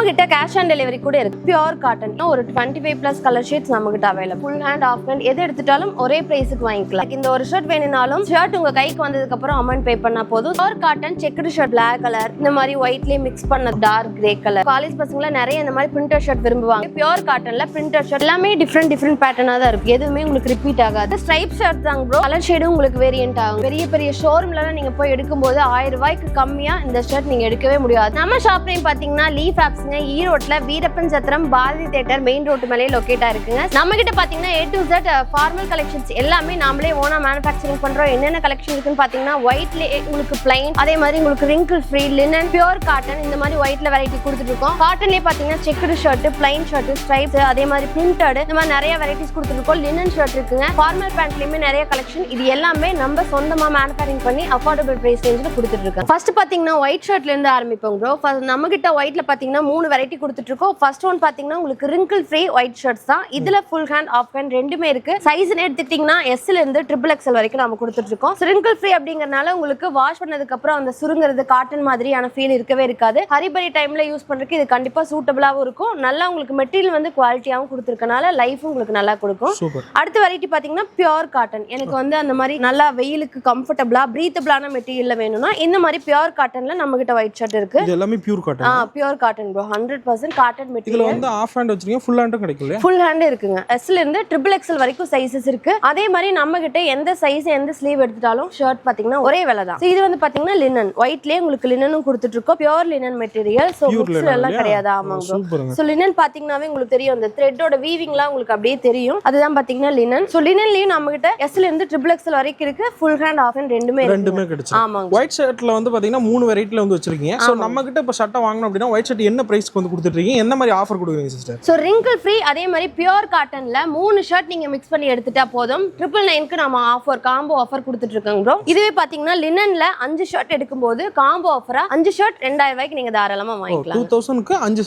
கிட்ட cash on delivery கூட இருக்கு. பியூர் காட்டன் ஒரு 25+ கலர் ஷேட்ஸ் நம்ம கிட்ட available. Full hand half hand எது எடுத்துட்டாலும் ஒரே பிரைஸ்க்கு வாங்கிக்கலாம். இந்த ஒரு ஷர்ட் வேணும்னாலும் ஷர்ட் உங்க கைக்கு வந்ததுக்கு அப்புறம் அமௌண்ட் பே பண்ணா போதும். Pure cotton checked shirt black colour, இந்த மாதிரி ஒயிட்லயே மிக்ஸ் பண்ண டார்க் கிரே கலர். காலேஜ் பசங்கள நிறைய இந்த மாதிரி பிரிண்டர் ஷர்ட் விரும்புவாங்க. பியூர் காட்டன்ல பிரிண்டர் ஷர்ட் எல்லாமே டிஃப்ரெண்ட் பேட்டர்னா தான் இருக்கு. எதுவுமே உங்களுக்கு ரிப்பீட் ஆகாது. ஸ்ட்ரைப் ஷர்ட் தான் ப்ரோ. கலர் ஷேடும் உங்களுக்கு வேரியன்ட் ஆகும். பெரிய ஷோரூம்ல நீங்க போய் எடுக்கும்போது 1000 ரூபாய்க்கு கம்மியா இந்த ஷர்ட் நீங்க எடுக்கவே முடியாது. நம்ம ஷாப் நேம் பாத்தீங்கன்னா லீஃப் ஆப்ஸ்ங்க. ஈரோட்ல வீரப்பன் சத்திரம் பாரதி தியேட்டர் மெயின் ரோட் மேலே லொகேட் ஆயிருக்குங்க. நம்ம கிட்ட பாத்தீங்கன்னா A to Z formal collections எல்லாமே நாமளே ஓனா மேனுஃபேக்சரிங் பண்றோம். என்னென்ன கலெக்ஷன் இருக்குன்னு பாத்தீங்கன்னா ஒயிட்ல உங்களுக்கு பிளைன், அதே மாதிரி உங்களுக்கு wrinkle free, linen, pure cotton, இந்த மாதிரி ஒயிட்ல வெரைட்டி கொடுத்துட்டு இருக்கோம். காட்டன்லயே பாத்தீங்கன்னா checked shirt, plain shirt, stripes, அதே மாதிரி பிரிண்டட், இந்த மாதிரி நிறைய வெரைட்டிஸ் கொடுத்துட்டு இருக்கோம். லினன் ஷர்ட் இருக்குங்க. ஃபார்மல் பேண்ட்லயுமே நிறைய கலெக்ஷன். இது எல்லாமே நம்ம சொந்தமா மேனுஃபேக்சரிங் பண்ணி அஃபோர்டபிள் பிரைஸ் ரேஞ்சில் கொடுத்துட்டு இருக்கோம். ஃபர்ஸ்ட் பாத்தீங்கன்னா ஒயிட் ஷர்ட்ல இருந்து ஆரம்பிப்போம் ப்ரோ. நம்ம கிட்ட ஒயிட்ல பாத்தீங்கன்னா 3 வெரைட்டி கொடுத்துட்டு இருக்கோம். ஃபர்ஸ்ட் ஒன் பாத்தீங்கன்னா உங்களுக்கு wrinkle ஃப்ரீ ஒயிட் ஷர்ட்ஸ் தான். இதுல ஃபுல் ஹேண்ட் ஆஃப் ஹேண்ட் ரெண்டுமே இருக்கு. சைஸ்னு எடுத்துக்கிட்டீங்கன்னா S ல இருந்து XXL வரைக்கும் நம்ம கொடுத்துட்டு இருக்கோம். wrinkle ஃப்ரீ அப்படிங்கறனால உங்களுக்கு வாஷ் பண்ணதுக்கு அப்புறம் அந்த சுருங்குறது காட்டன் மாதிரியான ஃபீல் இருக்கவே இருக்காது. ஹரிபரி டைம்ல யூஸ் பண்றதுக்கு இது கண்டிப்பா சூட்டபிளாவும் இருக்கும். நல்லா உங்களுக்கு மெட்டீரியல் வந்து குவாலிட்டியாவும் கொடுத்துருக்கனால லைஃப் உங்களுக்கு நல்லா கொடுக்கும். அடுத்த வெரைட்டி பாத்தீங்கன்னா பியூர் காட்டன். எனக்கு வந்து அந்த மாதிரி நல்லா வெயிலுக்கு கம்ஃபர்டபிளா பிரீத்தபிளான மெட்டீரியல்ல வேணும்னா இந்த மாதிரி பியூர் காட்டன்ல நம்ம கிட்ட ஒயிட் ஷர்ட் இருக்கு. இது எல்லாமே pure cotton. Pure cotton bro. 100% cotton material. இதுல வந்து ஆஃப் ஹேண்ட் வச்சிருக்கீங்க, ஃபுல் ஹேண்டும் கிடைக்கும்ல? ஃபுல் ஹேண்ட் இருக்குங்க. S ல இருந்து XXL வரைக்கும் சைஸஸ் இருக்கு. அதே மாதிரி நம்ம கிட்ட எந்த சைஸ் எந்த ஸ்லீவ் எடுத்துட்டாலும் ஷர்ட் பாத்தீங்கன்னா ஒரே விலை தான். இது வந்து பாத்தீங்கன்னா லினன். ஒயிட்லயே உங்களுக்கு லினனும் கொடுத்துட்டு இருக்கோம். Pure linen material. So mix எல்லாம் கிடையாது. ஆமாங்க ப்ரோ. சோ லினன் பாத்தீங்கன்னாவே உங்களுக்கு தெரியும், அந்த த்ரெட்டோட வீவிங்லாம் உங்களுக்கு அப்படியே தெரியும். அதுதான் பாத்தீங்கன்னா லினன். சோ லினன்லயும் நம்ம கிட்ட S ல இருந்து XXL வரைக்கும் இருக்கு. ஃபுல் ஹேண்ட் ஆஃப் ஹேண்ட் ரெண்டுமே கிடைச்சு. ஆமாங்க. ஒயிட் ஷர்ட்ல வந்து பாத்தீங்கன்னா 3 வெரைட்டில வந்து வச்சிருக்கீங்க. சோ நம்ம கிட்ட இப்ப ஷர்ட் வாங்கணும் அப்படினா ஒயிட் ஷர்ட் என்ன பிரைஸ்க்கு வந்து கொடுத்துட்டு இருக்கீங்க? என்ன மாதிரி ஆஃபர் கொடுக்குறீங்க சிஸ்டர்? சோ wrinkle ஃப்ரீ அதே மாதிரி பியூர் காட்டன்ல 3 ஷர்ட் நீங்க மிக்ஸ் பண்ணி எடுத்துட்டா போதும். 999 க்கு நம்ம ஆஃபர் காம்போ ஆஃபர் கொடுத்துட்டு இருக்கோம் ப்ரோ. இதுவே பாத்தீங்கன்னா லினன்ல 5 ஷர்ட் எடுக்கும்போது காம்போ ஆஃபரா 5 ஷர்ட் 2000 ரூபாய்க்கு நீங்க தாராளமா வாங்கிக்கலாம். 2000 க்கு 5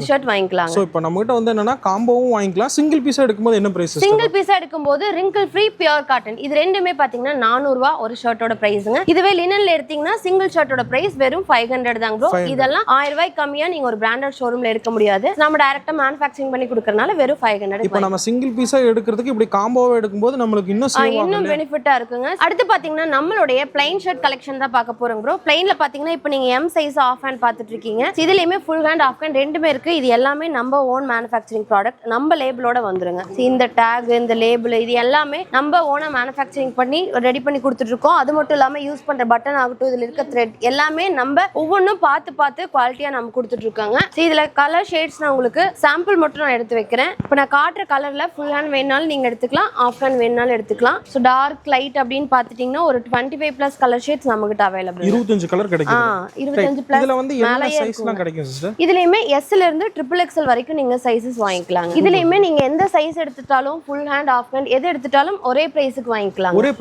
ஷர்ட் வாங்கிக்கலாம். சோ இப்போ நம்ம கிட்ட வந்து என்னன்னா காம்போவும் வாங்கிக்கலாம். சிங்கிள் பீஸா எடுக்கும்போது என்ன பிரைஸ்? சிங்கிள் பீஸா எடுக்கும்போது wrinkle ஃப்ரீ பியூர் காட்டன் இது ரெண்டுமே பாத்தீங்கன்னா 400 ரூபாய் ஒரு ஷர்ட்டோட பிரைஸ்ங்க. இதுவே லினன்ல எடுத்தீங்கன்னா சிங்கிள் ஷர்ட்டோட பிரைஸ் வெறும் 500 தான் ப்ரோ. இதெல்லாம் 1000 ரூபாய்க்கு கம்மியா நீங்க ஒரு பிராண்டட் ஷோரூம்ல எடுக்க முடியாது. நம்ம டைரக்ட்டா மேனுஃபேக்சரிங் பண்ணி கொடுக்கறனால வெறும் 500. இப்போ நம்ம சிங்கிள் பீஸா எடுக்கிறதுக்கு இப்படி காம்போவா எடுக்கும்போது நமக்கு இன்னும் பெனிஃபிட்டா இருக்குங்க. அடுத்து பாத்தீங்கன்னா நம்மளுடைய பிளைன் ஷர்ட் கலெக்ஷன் தான் பார்க்க போறோம் ப்ரோ. பிளைன்ல பாத்தீங்கன்னா இப்போ நீங்க M சைஸ் ஆஃப் ஹேண்ட் பார்த்துட்டு இருக்கீங்க. இதுலயுமே ஃபுல் ஹேண்ட் ஆஃப் ஹேண்ட் ரெண்டுமே இருக்கு. இது எல்லாமே நம்ம ஓன் மேனுஃபேக்சரிங் ப்ராடக்ட். நம்ம லேபிளோட வந்துருங்க. இந்த டேக், இந்த லேபிள், இது எல்லாமே நம்ம ஓனா மேனுஃபேக்சரிங் பண்ணி ரெடி பண்ணி கொடுத்துட்டு இருக்கோம். அது மட்டும் இல்லாம யூஸ் பண்ற பட்டன் ஆகட்டும், இதுல இருக்க த்ரெட் எல்லாமே நம்ம ஒவ்வொன்றும் பார்த்து குவாலிட்டியா நம்ம கொடுத்துட்டு இருக்காங்க. இதுல கலர் ஷேட்ஸ் நான் உங்களுக்கு சாம்பிள் மட்டும் நான் எடுத்து வைக்கிறேன். இப்போ நான் காட்டுற கலர்ல ஃபுல் ஹேண்ட் வேணாலும் நீங்க எடுத்துக்கலாம், ஆஃப் ஹேண்ட் வேணாலும் எடுத்துக்கலாம். ஸோ டார்க் லைட் அப்படின்னு பாத்துட்டீங்கன்னா ஒரு 25+ கலர் ஷேட்ஸ் நம்ம கிட்ட அவைலபிள். 25 கலர் கிடைக்கும். 25+. இதுல வந்து என்ன சைஸ்லாம் கிடைக்கும் சிஸ்டர்? இதுலயுமே S ல இருந்து XXL வரைக்கும் நீங்க சைஸஸ் வாங்கிக்கலாம். இதுலயுமே நீங்க எந்த சைஸ் எடுத்துட்டாலும் ஃபுல் ஹேண்ட் ஆஃப் ஹேண்ட் எது எடுத்துட்டாலும் ஒரே பிரைஸ்க்கு வாங்கிக்கலாம். ஒரே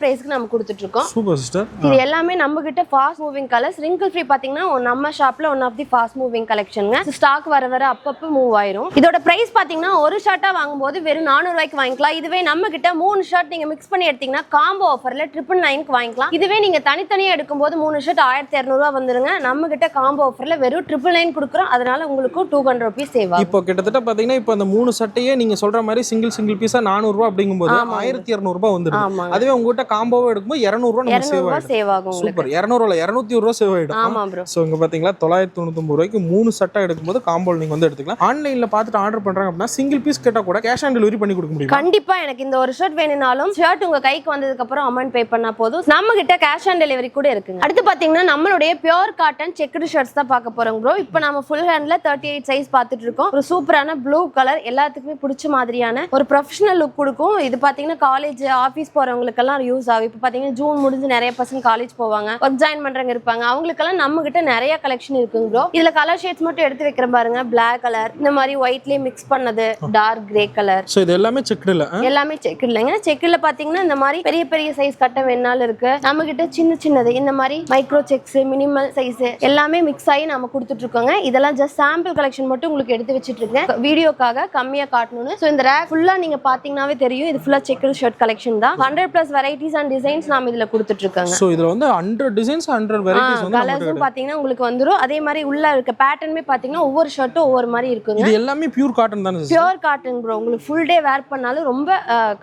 பிரைஸ்க்கு நம்ம கொடுத்துட்டு இருக்கோம். Super sister. இது எல்லாமே நம்ம கிட்ட fast moving colours. wrinkle free பாத்தீங்கன்னா நம்ம ஷாப்ல one of the fast moving கலெக்ஷன்ங்க. ஸ்டாக் வர அப்பப்ப மூவ் ஆயிரும். இதோட பிரைஸ் பாத்தீங்கன்னா ஒரு ஷர்ட்டா வாங்கும்போது வெறும் 400 ரூபாய்க்கு வாங்கிக்கலாம். இதுவே நம்ம கிட்ட 3 ஷர்ட் நீங்க மிக்ஸ் பண்ணி எடுத்தீங்கன்னா காம்போ ஆஃபர்ல 999 க்கு வாங்கிக்கலாம். இதுவே நீங்க தனித்தனியா எடுக்கும்போது 3 ஷர்ட் 1200 ரூபாய் வந்துருங்க. நம்ம கிட்ட காம்போ ஆஃபர்ல வெறும் 999 கொடுக்குறோம். அதனால உங்களுக்கு 200 ரூபாய் சேவ் ஆகும். இப்போ கிட்டத்தட்ட பாத்தீங்கன்னா இப்போ அந்த 3 ஷர்ட்டையே நீங்க சொல்ற மாதிரி சிங்கிள் பீஸா 400 ரூபாய் அப்படிங்கும்போது 1200 ரூபாய் வந்துரும். அதுவே உங்ககிட்ட காம்போவா எடுக்கும்போது 200 ரூபாய் நமக்கு சேவ் ஆகும். சூப்பர். 200 இல்ல 220 ரூபாய் சேவ் ஆயிடும். ஆமா ப்ரோ. சோ இங்க பாத்தீங்களா 999 ரூபாய்க்கு 3 ஷர்ட்டா எடுக்கும்போது காம்போ நீங்க வந்து எடுத்துக்கலாம். ஆன்லைன்ல பார்த்துட்டு ஆர்டர் பண்றாங்க அப்படின்னா சிங்கிள் பீஸ் கேட்டா கூட கேஷ் ஆன் டெலிவரி பண்ணி கொடுக்க முடியும். கண்டிப்பா எனக்கு இந்த ஒரு ஷர்ட் வேணும்னாலும் ஷர்ட் உங்க கைக்கு வந்ததுக்கு அப்புறம் அமௌண்ட் பே பண்ணா போதும். நம்ம கிட்ட கேஷ் ஆன் டெலிவரி கூட இருக்குங்க. அடுத்து பாத்தீங்கன்னா நம்மளுடைய பியூர் காட்டன் செக்குடு ஷர்ட்ஸ் தான் பார்க்க போறோம் ப்ரோ. இப்போ நம்ம ஃபுல் ஹேண்ட்ல 38 சைஸ் பார்த்துட்டு இருக்கோம். ஒரு சூப்பரான ப்ளூ கலர் எல்லாத்துக்குமே பிடிச்ச மாதிரியான ஒரு ப்ரொஃபஷனல் லுக் கொடுக்கும். இது பாத்தீங்கன்னா காலேஜ் ஆஃபீஸ் போறவங்களுக்கு எல்லாம் யூஸ் ஆகும். இப்போ பாத்தீங்கன்னா ஜூன் முடிஞ்சு நிறைய பசங்க காலேஜ் போவாங்க, ஒர்க் ஜாயின் பண்றவங்க இருப்பாங்க. அவங்களுக்கெல்லாம் நம்ம கிட்ட நிறைய கலெக்ஷன் இருக்குங்க ப்ரோ. இதுல கலர் ஷேட்ஸ் மட்டும் எடுத்து வைக்கிறேன் பாருங்க. பிளாக் கலர், இந்த மாதிரி ஒயிட்லயே மிக்ஸ் பண்ணது, டார்க் கிரே கலர். சோ இது எல்லாமே செக்குடுல எல்லாமே செக்குடுலங்க. செக்குல பாத்தீங்கன்னா இந்த மாதிரி பெரிய சைஸ் கட்ட வேணாலும் இருக்கு. நம்ம கிட்ட சின்னது இந்த மாதிரி மைக்ரோ செக்ஸ், மினிமல் சைஸ் எல்லாமே மிக்ஸ் ஆகி நம்ம கொடுத்துட்டு இருக்கோங்க. இதெல்லாம் ஜஸ்ட் சாம்பிள் கலெக்ஷன் மட்டும் உங்களுக்கு எடுத்து வச்சிட்டு இருக்கேன் வீடியோக்காக கம்மியா காட்டணும்னு. சோ இந்த ரேக் ஃபுல்லா நீங்க பாத்தீங்கன்னாவே தெரியும். இது ஃபுல்லா செக்குடு ஷர்ட் கலெக்ஷன் தான். 100+ வெரைட்டிஸ் அண்ட் டிசைன்ஸ் நாம இதுல கொடுத்துட்டு இருக்காங்க. சோ இதுல வந்து 100 டிசைன்ஸ் 100 வெரைட்டிஸ் வந்து கலர்ஸும் பாத்தீங்கன்னா உங்களுக்கு வந்துரும். அதே மாதிரி உள்ள இருக்க பேட்டர்ன் பேட்டர்னுமே பாத்தீங்கன்னா ஒவ்வொரு ஷர்ட்டும் ஒவ்வொரு மாதிரி இருக்குங்க. இது எல்லாமே பியூர் காட்டன் தானே சிஸ்டர்? Pure cotton bro. உங்களுக்கு ஃபுல் டே வேர் பண்ணாலும் ரொம்ப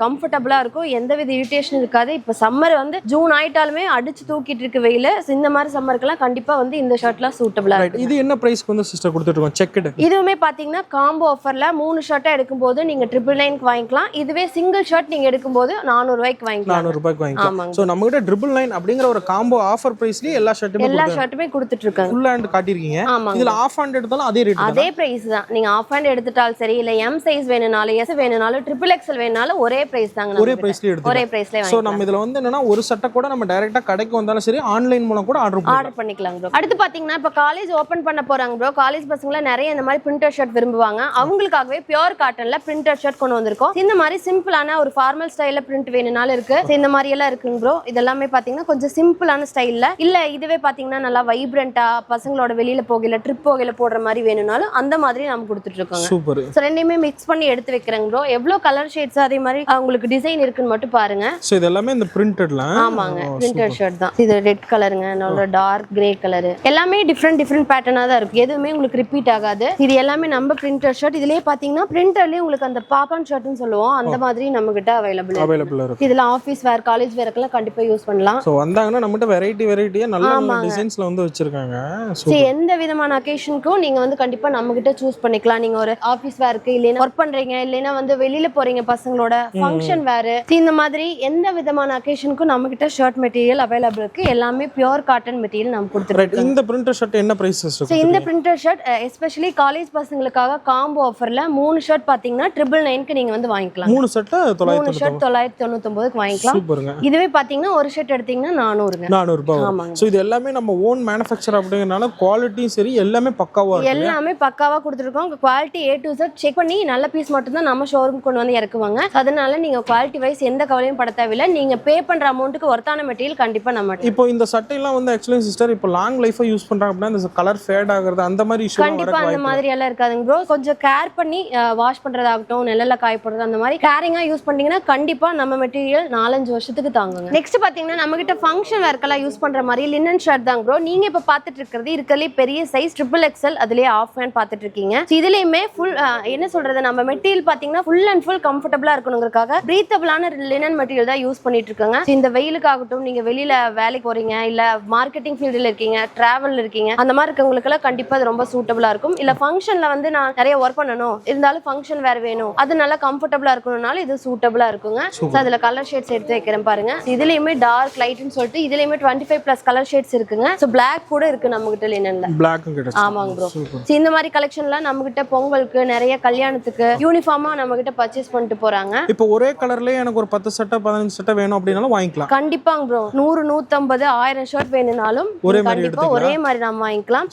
கம்ஃபர்டபுளா இருக்கும், எந்தவித இரிட்டேஷன் இருக்காது. இப்ப சம்மர் வந்து ஜூன் ஆயிட்டாலுமே அடிச்சு தூக்கிட்டு இருக்கு வெயில, இந்த மாதிரி சம்மருக்குலாம் கண்டிப்பா வந்து இந்த ஷர்ட்லாம் சூட்டபிளா இருக்கு. இது என்ன பிரைஸ்க்கு வந்து சிஸ்டர் கொடுத்துட்டு இருக்கோம் செக்கட்? இதுவுமே பாத்தீங்கன்னா காம்போ ஆஃபர்ல 3 ஷர்ட்டா எடுக்கும்போது நீங்க 999க்கு வாங்கிக்கலாம். இதுவே சிங்கிள் ஷர்ட் நீங்க எடுக்கும்போது 400 ரூபாய்க்கு வாங்கிக்கலாம். 400 ரூபாய்க்கு வாங்கிக்கலாம். சோ நம்ம கிட்ட 999 அப்படிங்கிற ஒரு காம்போ ஆஃபர் பிரைஸ்லயே எல்லா ஷர்ட்டுமே கொடுத்துட்டு இருக்காங்க. ஃபுல் ஹேண்ட் காட்டிருக்கீங்க. இதுல ஆஃப் ஹேண்ட் எடுத்தாலும் அதே ரேட், அதே பிரைஸ் தான். நீங்க ஆஃப் ஹேண்ட் எடுத்துட்டாலும் சரி, இல்ல எம் சைஸ் வேணும்னாலும் எஸ் வேணும்னாலும் XXL வேணும்னாலும் ஒரே பிரைஸ் தாங்க. ஒரே பிரைஸ்லயே எடுத்து ஒரே பிரைஸ்லயே சோ நம்ம இதுல வந்து என்னன்னா ஒரு சட்டை கூட நம்ம டைரக்டா கடைக்கு வந்தாலும் சரி ஆன்லைன் மூலம் கூட ஆர்டர் பண்ணிக்கலாம் ப்ரோ. அடுத்து பாத்தீங்கன்னா இப்ப காலேஜ் ஓபன் பண்ண போறாங்க ப்ரோ. காலேஜ் பசங்க நிறைய இந்த மாதிரி பிரிண்டர் ஷர்ட் விரும்புவாங்க. அவங்களுக்காகவே பியூர் காட்டன்ல பிரிண்டர் ஷர்ட் கொண்டு வந்திருக்கோம். இந்த மாதிரி சிம்பிளான ஒரு ஃபார்மல் ஸ்டைல்ல பிரிண்ட் வேணும்னாலும் இருக்கு. இந்த மாதிரி எல்லாம் இருக்குங்க ப்ரோ. இதெல்லாமே பாத்தீங்கன்னா கொஞ்சம் சிம்பிளான ஸ்டைல்ல, இல்ல இதுவே பாத்தீங்கன்னா நல்லா வைப்ரண்டா பசங்களோட வெளியில போகல ட்ரிப் போகல போடுற மாதிரி வேணும்னாலும் அந்த மாதிரி நம்ம கொடுத்துட்டு இருக்கோம். சூப்பர். சோ ரெண்டையுமே மிக்ஸ் பண்ணி எடுத்து வைக்கிறேங்க ப்ரோ. எவ்வளவு கலர் ஷேட்ஸ் அதே மாதிரி உங்களுக்கு டிசைன் இருக்குன்னு மட்டும் பாருங்க. சோ இது எல்லாமே இந்த பிரிண்டட்ல. ஆமாங்க, பிரிண்டட் ஷர்ட் தான். இது ரெட் கலருங்க, நல்ல டார்க் கிரே கலர். எல்லாமே டிஃபரெண்ட் பேட்டர்னா தான் இருக்கு. எதுவுமே உங்களுக்கு ரிப்பீட் ஆகாது. இது எல்லாமே நம்ம பிரிண்டட் ஷர்ட். இதுலயே பாத்தீங்கன்னா பிரிண்டர்லயே உங்களுக்கு அந்த பாப்பான் ஷர்ட்னு சொல்லுவோம், அந்த மாதிரி நம்ம கிட்ட அவைலபிள் இருக்கு. இதுல ஆபீஸ் வேர் காலேஜ் வேர்க்கெல்லாம் கண்டிப்பா யூஸ் பண்ணலாம். சோ வந்தாங்கன்னா நம்மட்ட வெரைட்டியா நல்ல டிசைன்ஸ்ல வந்து வச்சிருக்காங்க. சோ எந்த விதமான அகேஷனுக்கும் நீங்க வந்து கண்டிப்பா நம்ம கிட்ட சூஸ் பண்ணிக்கலாம். நீங்க ஒரு ஆபீஸ் வேர்க்கு, இல்லைன்னா ஒர்க் பண்றீங்க, இல்லைன்னா வந்து வெளியில போறீங்க பசங்களோட ஃபங்க்ஷன் வேர், இந்த மாதிரி எந்த விதமான அகேஷனுக்கும் நம்ம கிட்ட ஷர்ட் மெட்டீரியல் அவைலபிள் இருக்கு. எல்லாமே பியூர் காட்டன் மெட்டீரியல் நம்ம கொடுத்துருக்கோம். இந்த பிரிண்டர் ஷர்ட் என்ன பிரைஸ் சிஸ்டர்? இந்த பிரிண்டர் ஷர்ட் எஸ்பெஷலி காலேஜ் பசங்களுக்காக காம்போ ஆஃபர்ல 3 ஷர்ட் பாத்தீங்கன்னா 999க்கு நீங்க வந்து வாங்கிக்கலாம். 3 ஷர்ட் 999க்கு வாங்கிக்கலாம். சூப்பருங்க. இதுவே பாத்தீங்கன்னா ஒரு ஷர்ட் எடுத்தீங்கன்னா 400 ரூபாய். சோ இது எல்லாமே நம்ம ஓன் மேனுஃபேக்சர் அப்படிங்கறனால குவாலிட்டியும் சரி எல்லாமே பக்காவா இருக்கு. எல்லாமே பக்காவா கொடுத்துருக்கோம். Quality A to Z check பண்ணி நல்ல பீஸ் மட்டும் தான் நம்ம ஷோரூம் கொண்டு வந்து இறக்குவாங்க. அதனால நீங்க குவாலிட்டி வைஸ் எந்த கவலையும் பட தேவையில்லை. நீங்க பே பண்ற அமௌண்ட்டுக்கு ஒர்த்தான மெட்டீரியல் கண்டிப்பா நம்ம. இப்போ இந்த சட்டையெல்லாம் வந்து ஆக்சுவலி சிஸ்டர் இப்போ லாங் லைஃபா யூஸ் பண்றாங்க அப்படின்னா இந்த கலர் ஃபேட் ஆகுறது அந்த மாதிரி இஷ்யூ கண்டிப்பா அந்த மாதிரி எல்லாம் இருக்காதுங்க ப்ரோ. கொஞ்சம் கேர் பண்ணி வாஷ் பண்றதாகட்டும், நிழல்ல காய போடுறது, அந்த மாதிரி கேரிங்கா யூஸ் பண்ணீங்கன்னா கண்டிப்பா நம்ம மெட்டீரியல் 4-5 வருஷத்துக்கு தாங்குங்க. நெக்ஸ்ட் பாத்தீங்கன்னா நம்ம கிட்ட ஃபங்க்ஷன் வேர்க்கெல்லாம் யூஸ் பண்ற மாதிரி லினன் ஷர்ட் தாங்க ப்ரோ. நீங்க இப்ப பாத்துட்டு இருக்கிறது இருக்கலே பெரிய சைஸ் XXL, அதுலயே ஆஃப் ஹேண்ட் பாத்துட்டு இருக்கீங்க. இதுலயுமே ஃபுல் என்ன சொல்றது, நம்ம மெட்டீரியல் பாத்தீங்கன்னா ஃபுல் அண்ட் ஃபுல் கம்ஃபர்டபுளா இருக்கணுங்கிறதுக்காக பிரீத்தபிளான லினன் மெட்டீரியல் தான் யூஸ் பண்ணிட்டு இருக்காங்க. இந்த வெயிலுக்காகட்டும், நீங்க வெளியில வேலைக்கு போறீங்க, இல்ல மார்க்கெட்டிங் ஃபீல்டுல இருக்கீங்க, டிராவல் இருக்கீங்க, அந்த மாதிரி இருக்கவங்களுக்கு எல்லாம் கண்டிப்பா அது ரொம்ப சூட்டபிளா இருக்கும். இல்ல ஃபங்க்ஷன்ல வந்து நான் நிறைய ஒர்க் பண்ணணும், இருந்தாலும் ஃபங்க்ஷன் வேற வேணும், அது நல்லா கம்ஃபர்டபுளா இருக்கணும்னால இது சூட்டபிளா இருக்குங்க. அதுல கலர் ஷேட்ஸ் எடுத்து வைக்கிறேன் பாருங்க. இதுலயுமே டார்க் லைட்னு சொல்லிட்டு இதுலயுமே 25+ கலர் ஷேட்ஸ் இருக்குங்க. சோ பிளாக் கூட இருக்கு நம்ம கிட்ட லினன்ல. பிளாக்கும் கிடைச்சு. ஆமாங்க ப்ரோ. இந்த மாதிரி கலெக்ஷன்லாம் நம்ம கிட்ட பொங்கலுக்கு, நிறைய கல்யாணத்துக்கு யூனிஃபார்மா நம்ம கிட்ட பர்ச்சேஸ் பண்ணிட்டு போறாங்க. இப்போ ஒரே கலர்லயே எனக்கு ஒரு 10 சட்டை 15 சட்டை வேணும் அப்படினாலும் வாங்கிக்கலாம். கண்டிப்பாங்க ப்ரோ. 100 150 1000 ஷர்ட் வேணும்னாலும் கண்டிப்பா ஒரே மாதிரி நம்ம வாங்கிக்கலாம்.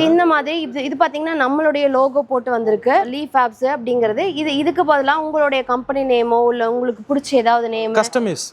இந்த மாதிரி இது பாத்தீங்கன்னா நம்மளுடைய லோகோ போட்டு வந்திருக்கு, லீஃப் ஆப்ஸ் அப்படிங்கிறது. இதுக்கு பதிலா உங்களுடைய கம்பெனி நேமோ இல்ல உங்களுக்கு பிடிச்ச ஏதாவது நேம்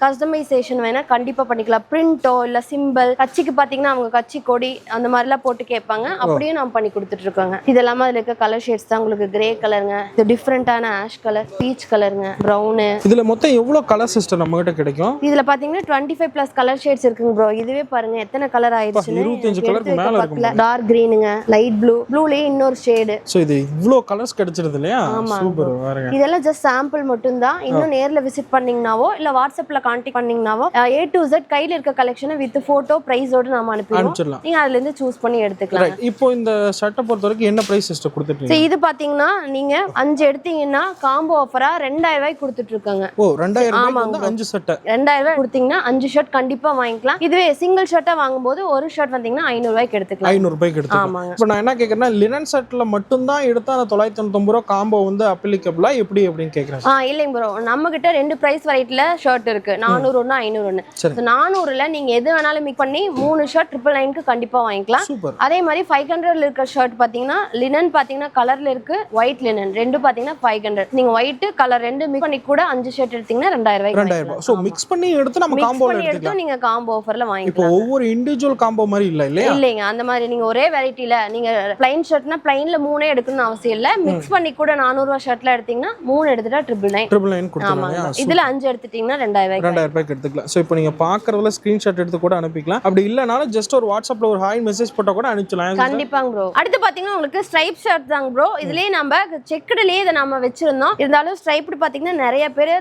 கஸ்டமைசேஷன் வேணா கண்டிப்பா பண்ணிக்கலாம். பிரிண்டோ இல்ல சிம்பிள், கட்சிக்கு பாத்தீங்கன்னா அவங்க கட்சி கொடி அந்த மாதிரி எல்லாம் போட்டு கேட்பாங்க, அப்படியே நம்ம பண்ணி கொடுத்துட்டு இருக்கோங்க. இதெல்லாம் அதுல இருக்க கலர் ஷேட்ஸ் தான். உங்களுக்கு கிரே கலருங்க, இது டிஃபரெண்டான ஆஷ் கலர், பீச் கலருங்க, பிரவுன். இதுல மொத்தம் எவ்வளவு கலர் சிஸ்டம் நம்ம கிட்ட கிடைக்கும்? இதுல பாத்தீங்கன்னா 25+ கலர் ஷேட்ஸ் இருக்குங்க ப்ரோ. இதுவே பாருங்க எத்தனை கலர் ஆயிடுச்சுன்னு. 25 கலருக்கு மேல இருக்கு. டார்க் கிரீனுங்க, லைட் ப்ளூ, ப்ளூலயே இன்னொரு ஷேட். சோ இது இவ்ளோ கலர்ஸ் கிடைச்சிருது இல்லையா? சூப்பர். பாருங்க, இதெல்லாம் ஜஸ்ட் சாம்பிள் மட்டும் தான். இன்னும் நேர்ல விசிட் பண்ணீங்கனாவோ இல்ல வாட்ஸ்அப்ல கான்டாக்ட் பண்ணீங்கனாவோ A to Z கையில இருக்க கலெக்ஷனை வித் போட்டோ பிரைஸோட நாம அனுப்பிடுவோம். நீங்க அதுல இருந்து சூஸ் பண்ணி எடுத்துக்கலாம். இப்போ இந்த ஷர்ட்டை பொறுத்த வரைக்கும் என்ன பிரைஸ் சிஸ்டம் கொடுத்துட்டீங்க? இது பாத்தீங்கன்னா நீங்க 5 எடுத்தீங்கன்னா காம்போ ஆஃபரா 2000 ரூபாய் கொடுத்துட்டு இருக்காங்க. ஓ 2000 ரூபாய்க்கு 5 ஷர்ட். 2000 ரூபாய் கொடுத்தீங்கன்னா 5 ஷர்ட் கண்டிப்பா வாங்கிக்கலாம். இதுவே சிங்கிள் ஷர்ட்டா வாங்கும்போது ஒரு ஷர்ட் வந்தீங்கன்னா 500 ரூபாய்க்கு எடுத்துக்கலாம். 500 ரூபாய்க்கு எடுத்துக்கலாம். இப்போ நான் என்ன கேக்குறேன்னா லினன் ஷர்ட்ல மட்டும் தான் எடுத்தா அந்த 999 ரூபாய் காம்போ வந்து அப்ளிகபிளா எப்படி அப்படின்னு கேக்குறேன். இல்லைங்க ப்ரோ, நம்ம கிட்ட 2 பிரைஸ் வெரைட்டில ஷர்ட் இருக்கு. 400 ஒன்னு 500 ஒன்னு. 400ல நீங்க எது வேணாலும் மிக்ஸ் பண்ணி 3 ஷர்ட் 999க்கு கண்டிப்பா வாங்கிக்கலாம். அதே மாதிரி 500ல இருக்க ஷர்ட் பாத்தீங்கன்னா லினன் பாத்தீங்கன்னா கலர்ல இருக்கு, ஒயிட் லினன் ரெண்டு பாத்தீங்கன்னா 500. நீங்க ஒயிட் கலர் ரெண்டு மிக்ஸ் பண்ணி கூட 5 ஷர்ட் எடுத்தீங்கன்னா 2000 ரூபாய்க்கு. 2000 ரூபாய். சோ மிக்ஸ் பண்ணி எடுத்து நம்ம காம்போல எடுத்துக்கலாம். நீங்க காம்போ ஆஃபர்ல வாங்கிக்கலாம். இப்போ ஒவ்வொரு இன்டிவிஜுவல் காம்போ மாதிரி இல்லையா? இல்லைங்க, அந்த மாதிரி நீங்க ஒரே வெரைட்டில நீங்க ப்ளைன் ஷர்ட்னா ப்ளைன்ல 3 எடுக்கணும்னு அவசியம் இல்ல. மிக்ஸ் பண்ணி கூட 400 ரூபாய் ஷர்ட்ல எடுத்தீங்கன்னா 3 எடுத்துட்டா 999 கொடுத்துருவாங்க. இதுல 5 எடுத்துட்டீங்கன்னா 2000 ரூபாய்க்கு எடுத்துக்கலாம். சோ இப்போ நீங்க பாக்குறதுல ஸ்கிரீன்ஷாட் எடுத்து கூட அனுப்பிக்கலாம். அப்படி இல்லனாலும் ஜஸ்ட் ஒரு வாட்ஸ்அப்ல ஒரு ஹாய் மெசேஜ் போட்டா கூட அனுப்பிச்சலாம். கண்டிப்பாங்க ப்ரோ. ப்ரோ. அடுத்து பாத்தீங்கன்னா உங்களுக்கு ஸ்ட்ரைப் ஷர்ட் தாங்க ப்ரோ. இதுலயே நம்ம செக்குடுலயே இதை நம்ம வச்சிருந்தோம். இருந்தாலும் ஸ்ட்ரைப்டு பாத்தீங்கன்னா நிறைய பேர்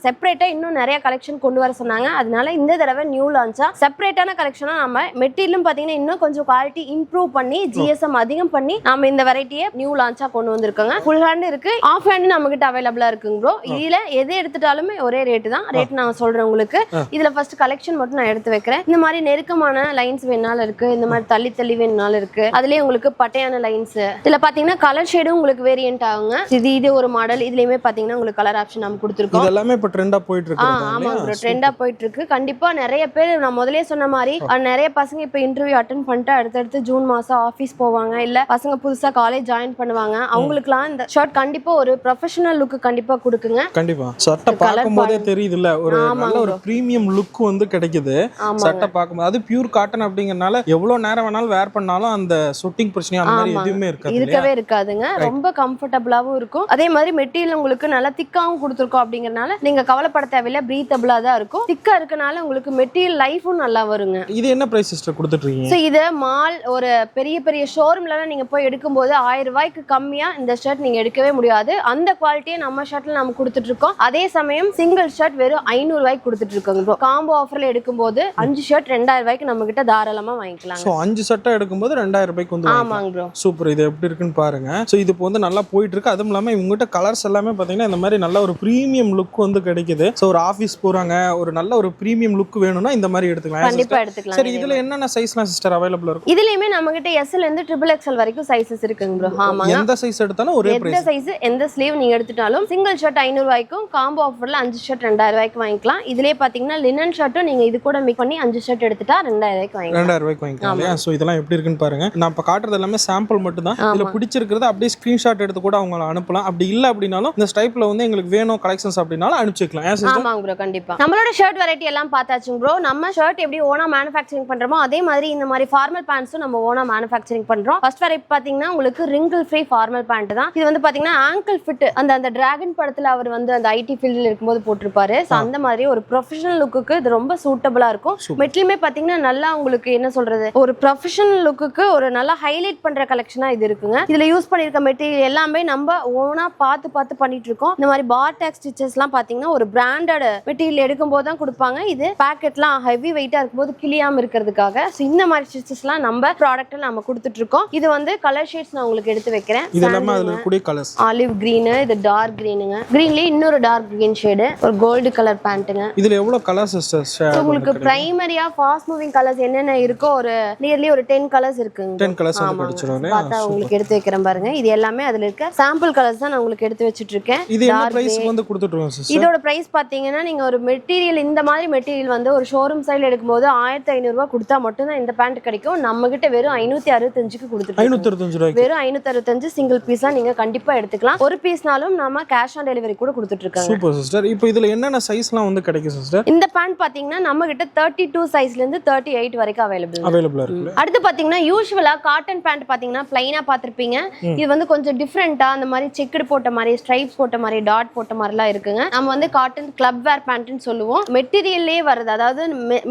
செப்பரேட்டா இன்னும் நிறைய கலெக்ஷன் கொண்டு வர சொன்னாங்க. அதனால இந்த தடவை நியூ லான்ச்சா செப்பரேட்டான கலெக்ஷனா நம்ம மெட்டீரியலும் பாத்தீங்கன்னா இன்னும் கொஞ்சம் குவாலிட்டி இம்ப்ரூவ் பண்ணி ஜிஎஸ்எம் அதிகம் பண்ணி நாம இந்த வெரைட்டியை நியூ லான்ச்சா கொண்டு வந்திருக்கோங்க. ஃபுல் ஹேண்ட் இருக்கு, ஆஃப் ஹேண்ட் நம்ம கிட்ட அவைலபிளா இருக்குங்க ப்ரோ. இதுல எது எடுத்துட்டாலுமே ஒரே ரேட் தான். ரேட் நான் சொல்றேன் உங்களுக்கு. இதுல ஃபர்ஸ்ட் கலெக்ஷன் மட்டும் நான் எடுத்து வைக்கிறேன். இந்த மாதிரி நெருக்கமான லைன்ஸ் வேணாலும் இருக்கு, இந்த மாதிரி தள்ளி தள்ளி வேணாலும் இருக்கு. அதுலயே உங்களுக்கு பட்டையான லைன்ஸ். இதுல பாத்தீங்கன்னா கலர் ஷேடும் உங்களுக்கு வேரியன்ட் ஆகுங்க. இது ஒரு மாடல். இதுலயுமே பாத்தீங்கன்னா உங்களுக்கு கலர் ஆப்ஷன் நம்ம கொடுத்துருக்கோம். இது எல்லாமே இப்ப ட்ரெண்டா போயிட்டு இருக்கு. ஆமா ப்ரோ, ட்ரெண்டா போயிட்டு இருக்கு. கண்டிப்பா நிறைய பேர் நான் முதல்லயே சொன்ன மாதிரி நிறைய பசங்க இப்ப இன்டர்வியூ அட்டெண்ட் பண்ணிட்டு அடுத்தடுத்து ஜூன் மாசம் ஆபீஸ் போவாங்க, இல்ல பசங்க புதுசா காலேஜ் ஜாயின் பண்ணுவாங்க. அவங்களுக்குலாம் இந்த ஷர்ட் கண்டிப்பா ஒரு ப்ரொஃபஷனல் லுக் கண்டிப்பா கொடுக்குங்க. கண்டிப்பா சட்டை பார்க்கும்போதே தெரியுதுல்ல, ஒரு நல்ல ஒரு பிரீமியம் லுக் வந்து கிடைக்குது சட்டை பார்க்கும்போது. அது பியூர் காட்டன் அப்படிங்கறனால எவ்வளவு நேரம் வேணாலும் வேர் பண்ணாலும் அந்த சொட்டிங் பிரச்சனை அந்த மாதிரி எதுவுமே இருக்கவே இருக்காதுங்க. ரொம்ப கம்ஃபர்டபுளாவும் இருக்கும். அதே மாதிரி மெட்டீரியல் உங்களுக்கு நல்லா திக்காவும் கொடுத்துருக்கோம். அப்படிங்கறனால நீங்க கவலைப்பட தேவையில்லை, பிரீத்தபிளா தான் இருக்கும். திக்கா இருக்கனால உங்களுக்கு மெட்டீரியல் லைஃபும் நல்லா வருங்க. இது என்ன பிரைஸ் சிஸ்டர் கொடுத்துட்டு இருக்கீங்க? சோ இது மால் ஒரு பெரிய பெரிய ஷோரூம்ல நீங்க போய் எடுக்கும்போது 1000 ரூபாய்க்கு கம்மியா இந்த ஷர்ட் நீங்க எடுக்கவே முடியாது. அந்த குவாலிட்டியை நம்ம ஷர்ட்ல நம்ம கொடுத்துட்டு இருக்கோம். அதே சமயம் சிங்கிள் ஷர்ட் வெறும் 500 ரூபாய்க்கு கொடுத்துட்டு இருக்கோம். காம்போ ஆஃபர்ல எடுக்கும்போது 5 ஷர்ட் 2000 ரூபாய்க்கு நம்ம கிட்ட தாராளமா வாங்கிக்கலாம். சோ 5 ஷர்ட்டா எடுக்கும்போது 2000 ரூபாய்க்கு வந்து ஆமாங்க ப்ரோ. சூப்பர். இது எப்படி இருக்குன்னு பாருங்க. சோ இது இப்போ வந்து நல்லா போயிட்டு இருக்கு. அதுவும் இல்லாம இவங்ககிட்ட கலர்ஸ் எல்லாமே பாத்தீங்கன்னா இந்த மாதிரி நல்ல ஒரு பிரீமியம் லுக் வந்து கிடைக்குது. சோ ஒரு ஆபீஸ் போறாங்க, ஒரு நல்ல ஒரு பிரீமியம் லுக் வேணும்னா இந்த மாதிரி எடுத்துக்கலாம். கண்டிப்பா எடுத்துக்கலாம். சரி, இதுல என்னென்ன சைஸ்லாம் சிஸ்டர் அவைலபிள் இருக்கு? இதுலயுமே நம்ம கிட்ட S ல இருந்து XXL வரைக்கும் சைஸஸ் இருக்குங்க ப்ரோ. ஆமாங்க, எந்த சைஸ் எடுத்தாலும் ஒரே பிரைஸ். எந்த சைஸ் எந்த ஸ்லீவ் நீங்க எடுத்துட்டாலும் சிங்கிள் ஷர்ட் 500 ரூபாய்க்கும், காம்போ ஆஃபர்ல 5 ஷர்ட் 2000 ரூபாய்க்கு வாங்கிக்கலாம். இதுலயே பாத்தீங்கன்னா லினன் ஷர்ட்டும் நீங்க இது கூட மிக்ஸ் பண்ணி 5 ஷர்ட் எடுத்துட்டா 2000 ரூபாய்க்கு வாங்கிக்கலாம். 2000 ரூபாய்க்கு வாங்கிக்கலாம். சோ இதெல்லாம் எப்படி இருக்குன்னு பாருங்க. நான் இப்ப காட்டுறது எல்லாமே சாம்பிள் மட்டும் தான். இதுல பிடிச்சிருக்கிறது அப்படியே ஸ்கிரீன்ஷாட் எடுத்து கூட அவங்கள அனுப்பலாம். அப்படி இல்ல அப்படினாலும் இந்த ஸ்டைப்ல வந்து எங்களுக்கு வேணும் கலெக்ஷன்ஸ் அப்படினாலும் அனுப்பிச்சுக்கலாம். ஆமாங்க ப்ரோ, கண்டிப்பா. நம்மளோட ஷர்ட் வெரைட்டி எல்லாம் பார்த்தாச்சுங்க ப்ரோ. நம்ம ஷர்ட் எப்படி ஓனா மேனுஃபேக்சரிங் பண்றோமோ அதே மாதிரி இந்த மாதிரி ஃபார்மல் பேண்ட்ஸும் நம்ம ஓனா மேனுஃபேக்சரிங் பண்றோம். ஃபர்ஸ்ட் வெரைட்டி பாத்தீங்கன்னா உங்களுக்கு ரிங்கிள் ஃப்ரீ ஃபார்மல் பேண்ட் தான். இது வந்து பாத்தீங்கன்னா ஆங்கிள் ஃபிட். அந்த டிராகன் படத்துல அவர் வந்து அந்த ஐடி ஃபீல்ட்ல இருக்கும்போது போட்டிருப்பாரு. சோ அந்த மாதிரி ஒரு ப்ரொஃபஷனல் லுக்குக்கு இது ரொம்ப சூட்டபிளா இருக்கும். மெட்டீரியலுமே பாத்தீங்கன்னா நல்லா உங்களுக்கு என்ன சொல்றது, ஒரு ப்ரொஃபஷனல் லுக்குக்கு ஒரு நல்லா ஹைலைட் பண்ற கலெக்ஷனா இது இருக்குங்க. இதுல யூஸ் பண்ணிருக்க மெட்டீரியல் எல்லாமே நம்ம ஓனா பார்த்து பண்ணிட்டு இருக்கோம். இந்த மாதிரி பார்டெக்ஸ் ஸ்டிச்சஸ்லாம் பாத்தீங்கன்னா ஒரு பிராண்டட் மெட்டீரியல் எடுக்கும் போது தான் கொடுப்பாங்க. இது பாக்கெட்லாம் ஹெவி வெயிட்டா இருக்கும்போது கிளியாம இருக்கிறதுக்காக இந்த மாதிரி ஸ்டிச்சஸ்லாம் நம்ம ப்ராடக்ட்ல நம்ம கொடுத்துட்டு இருக்கோம். இது வந்து கலர் ஷேட்ஸ் நான் உங்களுக்கு எடுத்து வைக்கிறேன். இதெல்லாம் அதுல கூடிய கலர்ஸ் ஆலிவ் கிரீன், இது டார்க் கிரீனுங்க. கிரீன்லயே இன்னொரு டார்க் கிரீன் ஷேடு, ஒரு கோல்டு கலர் பேண்ட்டுங்க. இதுல எவ்வளவு கலர்ஸ் சிஸ்டர்? உங்களுக்கு பிரைமரியா ஃபாஸ்ட் மூவிங் கலர்ஸ் என்னென்ன இருக்கோ ஒரு நியர்லி ஒரு 10 கலர்ஸ் இருக்குங்க. 10 கலர்ஸ் வந்து கிடைச்சிரும். பார்த்தா உங்களுக்கு எடுத்து வைக்கிறேன் பாருங்க. இது எல்லாமே அதுல இருக்க சாம்பிள் கலர்ஸ் தான் நான் உங்களுக்கு எடுத்து வச்சிட்டு இருக்கேன். இது என்ன பிரைஸ் வந்து கொடுத்துட்டு இருக்கோம் சிஸ்டர்? இதோட பிரைஸ் பாத்தீங்கன்னா நீங்க ஒரு மெட்டீரியல் இந்த மாதிரி மெட்டீரியல் வந்து ஒரு ஷோரூம் சைடுல எடுக்கும்போது 1500 ரூபாய் கொடுத்தா மட்டும் தான் இந்த பேண்ட் கிடைக்கும். நம்ம கிட்ட வெறும் 565க்கு கொடுத்துட்டு 565 ரூபாய்க்கு வெறும் 565 சிங்கிள் பீஸா நீங்க கண்டிப்பா எடுத்துக்கலாம். ஒரு பீஸ்னாலும் நாம கேஷ் ஆன் டெலிவரி கூட கொடுத்துட்டு இருக்கோம். Super sister. இப்போ இதுல என்னென்ன சைஸ்லாம் வந்து கிடைக்கும் சிஸ்டர்? இந்த பேண்ட் பாத்தீங்கன்னா நம்ம கிட்ட 32 சைஸ்ல இருந்து 38 வரைக்கும் அவைலபிளா இருக்கு. அடுத்து பாத்தீங்கன்னா யூசுவலா காட்டன் பேண்ட் பாத்தீங்கன்னா பிளைனா பாத்திருப்பீங்க. இது வந்து கொஞ்சம் டிஃபரெண்டா அந்த மாதிரி செக்குடு போட்ட மாதிரி, ஸ்ட்ரைப்ஸ் போட்ட மாதிரி, டாட் போட்ட மாதிரிலாம் இருக்குங்க. நம்ம வந்து காட்டன் கிளப் வேர் பேண்ட்னு சொல்லுவோம். மெட்டீரியல்லே வருது, அதாவது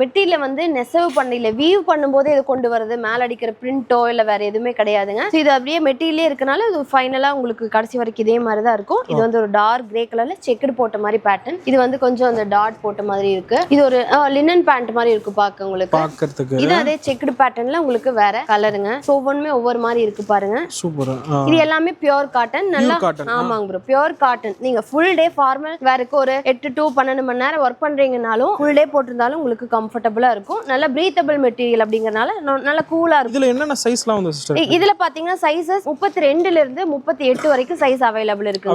மெட்டீரியல் வந்து நெசவு பண்ணல வீவ் பண்ணும்போது இது கொண்டு வருது. மேல அடிக்கிற பிரிண்டோ இல்ல வேற எதுவுமே கிடையாதுங்க. இது அப்படியே மெட்டீரியலே இருக்கனால இது ஃபைனலா உங்களுக்கு கடைசி வரைக்கும் இதே மாதிரி தான் இருக்கும். இது வந்து ஒரு டார்க் கிரே கலர்ல செக்குடு போட்ட மாதிரி பேட்டர்ன். இது வந்து கொஞ்சம் அந்த டாட் போட்ட மாதிரி இருக்கு. இது ஒரு லினன் பேண்ட் மாதிரி இருக்கு பாக்க உங்களுக்கு பாக்கிறதுக்கு. இது அதே செக்குடு பேட்டர்ன்ல உங்களுக்கு வேற கலருங்க. ஒவ்வொன்றுமே ஒவ்வொரு மாதிரி இருக்கு பாருங்க. சூப்பர். இது எல்லாமே பியூர் காட்டன். நல்லா ஆமாங்க ப்ரோ, பியூர் காட்டன். நீங்க ஃபுல் டே ஃபார்மல் வேருக்கு ஒரு 8 to 12 மணி நேரம் ஒர்க் பண்றீங்கனாலும் ஃபுல் டே போட்டிருந்தாலும் உங்களுக்கு கம்ஃபர்டபுளா இருக்கும். நல்ல பிரீத்தபிள் மெட்டீரியல் அப்படிங்கறனால நல்ல கூலா இருக்கும். இதுல என்னென்ன சைஸ்லாம் வந்து சிஸ்டர்? இதுல பாத்தீங்கன்னா சைஸஸ் 32 ல இருந்து 38 வரைக்கும் சைஸ் அவைலபிள் இருக்கு.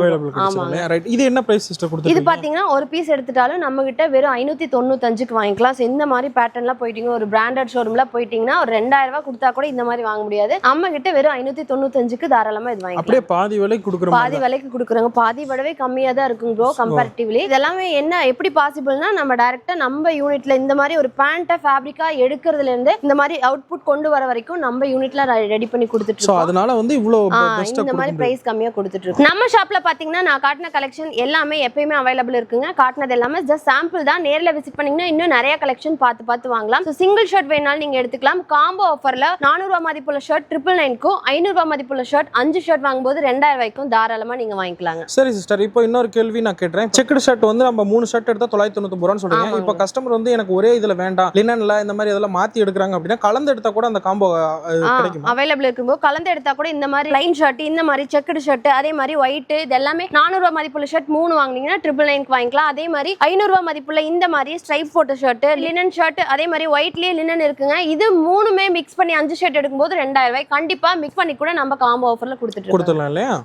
ஆமாங்க ரைட். இது என்ன பிரைஸ் சிஸ்டர் கொடுத்துருக்கீங்க? இது பாத்தீங்கன்னா ஒரு பீஸ் எடுத்துட்டாலும் நம்ம கிட்ட வெறும் 595க்கு வாங்கிக்கலாம். இந்த மாதிரி பேட்டர்ன்ல போயிட்டீங்க, ஒரு பிராண்டட் ஷோரூம்ல போயிட்டீங்கன்னா ஒரு 2000 ரூபாய் கொடுத்தா கூட இந்த மாதிரி வாங்க முடியாது. நம்ம கிட்ட வெறும் 595க்கு தாராளமா இது வாங்கிக்கலாம். அப்படியே பாதி விலைக்கு கொடுக்குறோம். பாதி விலைக்கு கொடுக்குறாங்க. பாதி விடவே கம்மியா தான் இருக்கும் ப்ரோ கம்பேரிட்டிவ்லி. இதெல்லாம் என்ன எப்படி பாசிபிள்னா நம்ம டைரக்டா நம்ம யூனிட்ல இந்த மாதிரி ஒரு பேண்ட்டை ஃபேப்ரிக்கா எடுக்கிறதுல இருந்து இந்த மாதிரி அவுட்புட் கொண்டு வர வரைக்கும் நம்ம யூனிட்ல ரெடி பண்ணி கொடுத்துட்டு இருக்கோம். அதனால வந்து இவ்வளவு இந்த மாதிரி பிரைஸ் கம்மியா கொடுத்துட்டு இருக்கோம். நம்ம ஷாப்ல பாத்தீங்கன்னா நான் காட்டின கலெக்ஷன் எல்லாமே எப்பயுமே அவைலபிள் இருக்குங்க. காட்டினது எல்லாமே ஜஸ்ட் சாம்பிள் தான். நேர்ல விசிட் பண்ணீங்கன்னா இன்னும் நிறைய கலெக்ஷன் பார்த்து வாங்கலாம். சிங்கிள் ஷர்ட் வேணாலும் நீங்க எடுத்துக்கலாம். காம்போ ஆஃபர்ல 400 ரூபாய் மதிப்புள்ள ஷர்ட் 999க்கும் 500 ரூபாய் மதிப்புள்ள ஷர்ட் 5 ஷர்ட் வாங்கும்போது 2000 ரூபாய்க்கும் தாராளமா நீங்க வாங்கிக்கலாங்க. சரி சிஸ்டர், இப்போ இன்னொரு கேள்வி நான் கேட்றேன். செக்குடு ஷர்ட் வந்து நம்ம 3 ஷர்ட் எடுத்தா 999 ரூபான்னு சொல்றீங்க. இப்போ கஸ்டமர் வந்து எனக்கு ஒரே இதுல வேண்டாம், லினன்ல இந்த மாதிரி இதெல்லாம் மாத்தி எடுக்கறாங்க அப்படின்னா கலந்து எடுத்தா கூட அந்த காம்போ கிடைக்குமா? அவைலபிள் இருக்கும்போது கலந்து எடுத்தா கூட இந்த மாதிரி லைன் ஷர்ட், இந்த மாதிரி செக்குடு ஷர்ட், அதே மாதிரி ஒயிட், இது எல்லாமே 400 ரூபாய் மதிப்புள்ள ஷர்ட் 3 வாங்குனீங்கன்னா 999க்கு வாங்கிக்கலாம். அதே மாதிரி 500 ரூபாய் மதிப்புள்ள இந்த மாதிரி ஸ்ட்ரைப் போட்ட ஷர்ட், லினன் ஷர்ட், அதே மாதிரி ஒயிட்லயே லினன் இருக்குங்க. இது மூணுமே மிக்ஸ் பண்ணி 5 ஷர்ட் எடுக்கும்போது 2000 ரூபாய் கண்டிப்பா மிக்ஸ் பண்ணி கூட நம்ம காம்போ ஆஃபர்ல கொடுத்துட்டு கொடுத்துடலாம் இல்லையா?